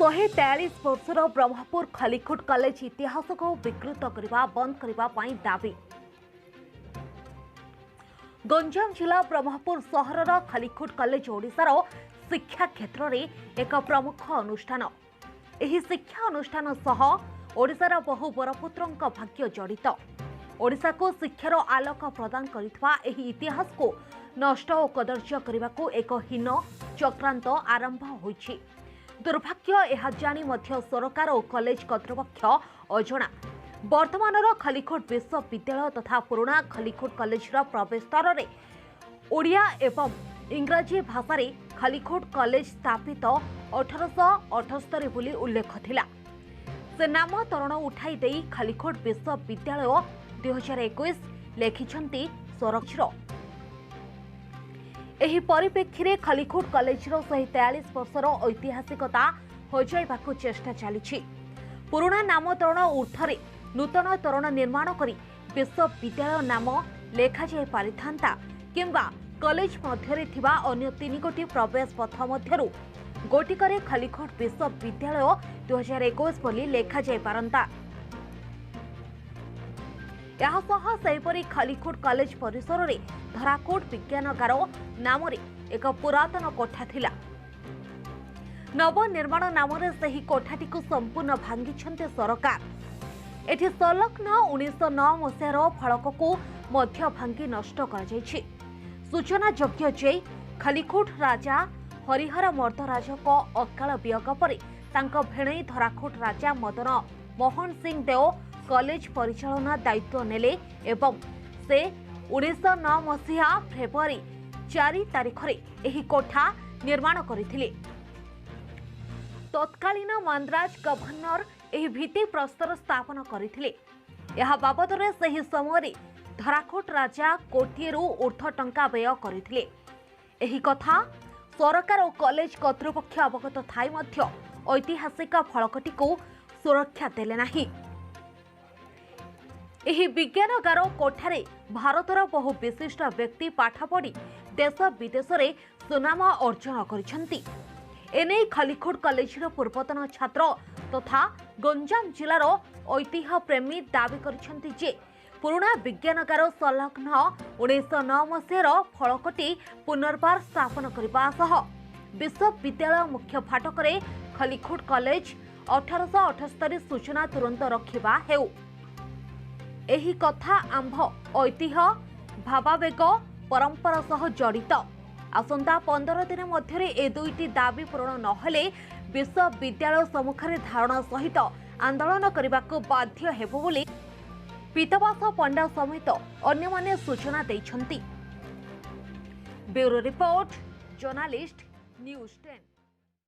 143 वर्षर Brahmapur Khallikote college इतिहास को विकृत करने बंद करने दाबी। गंजाम जिला ब्रह्मपुर सहर खलिकोट कॉलेज ओडिशार शिक्षा क्षेत्र में एक प्रमुख अनुष्ठान। यह शिक्षा अनुष्ठान सह ओडिशार बहु बरपुत्रों भाग्य जड़ित। ओडिशा को शिक्षार आलोक प्रदान करिथवा एही इतिहास को नष्ट और कदर्य करने को एक हीन चक्रांत आरंभ होइछि। दुर्भाग्य यह जानी मध्य सरकार और कॉलेज कर्तृपक्ष अजणा। वर्तमानर खलिकोट विश्वविद्यालय तथा पुराना खलिकोट कॉलेज प्रवेश द्वार में ओडिया एवं इंग्राजी भाषा रे खलिकोट कॉलेज स्थापित 1878 बोली उल्लेख थिला। से नामकरण उठाई देई खलिकोट विश्वविद्यालय 2021 लेखिछंती सरकार। एही परिप्रेक्षी रे खलिकोट कॉलेज 143 वर्षर ऐतिहासिकता हजाइबाकू चेष्टा चली। पुराना नामकरण ऊर्ध्वे नूतन तोरण निर्माण करी विश्वविद्यालय नाम लेखा जाय पारिथांता किंबा कॉलेज मध्यरे थिबा अन्य 3 गोटी प्रवेश पथ मध्यरु गोटिकरे खलिकोट विश्वविद्यालय 2021 बोली लेखा जाय पारंता। यासह सेहिपरि खलिकोट कॉलेज परिसर रे धराकोट विज्ञानगार नाम रे एक पुरातन कोठा थिला। नवनिर्माण नाम रे सही कोठाटी को संपूर्ण भांगिछन्ते सरकार। एठी संलग्न 1909 मसीहार फलक को मध्य भांगी नष्ट कर जायछि। सूचना योग्य जे खलिकोट राजा हरिहर मर्दराज को अकाल वियोग पर तांको भेणई धराकोट राजा मदन मोहन सिंह देव कॉलेज परिचालना दायित्व नेले एवं से 1909 मसीहा फेब्रुआरी 4 तारिख रे एही कोठा निर्माण करथिले। तत्कालीन मांद्राज गवर्नर एही भित्ति प्रस्तर स्थापन करथिले। यह बाबद रे सही समय धराकोट राजा कोटिएरु ऊर्ध्व टंका व्यय करथिले। एही कथा सरकार और कॉलेज कर्तृपक्ष अवगत थाई मध्य ऐतिहासिक फलकटी को सुरक्षा देले नाही। एही विज्ञानगार कोठारे भारतर बहु विशिष्ट व्यक्ति पाठ पढ़ी देश विदेश में सुनाम अर्जन करिसेंती। एने खलिकोट कॉलेज पूर्वतन छात्र तथा गंजाम जिलार ऐतिह्य प्रेमी दावी करिसेंती जे पुराना विज्ञानगार संलग्न 1909 मसीहार फलकटी पुनर्बार स्थापन करबा सह विश्वविद्यालय मुख्य फाटकरे खलिकोट कॉलेज 1878 सूचना तुरंत रखिबा हेउ। एही कथा आंभ ऐतिह्य भावावेग परंपरा सह जड़ित। आसंता 15 दिन मध्य ए दुईटी दाबी पूरण नहेले विश्वविद्यालय सम्मुखें धारणा सहित आंदोलन करने बाध्य हेबो बोली पीतवास पंडा समेत अन्य माने सूचना दैछंती। Bureau report journalist news 10।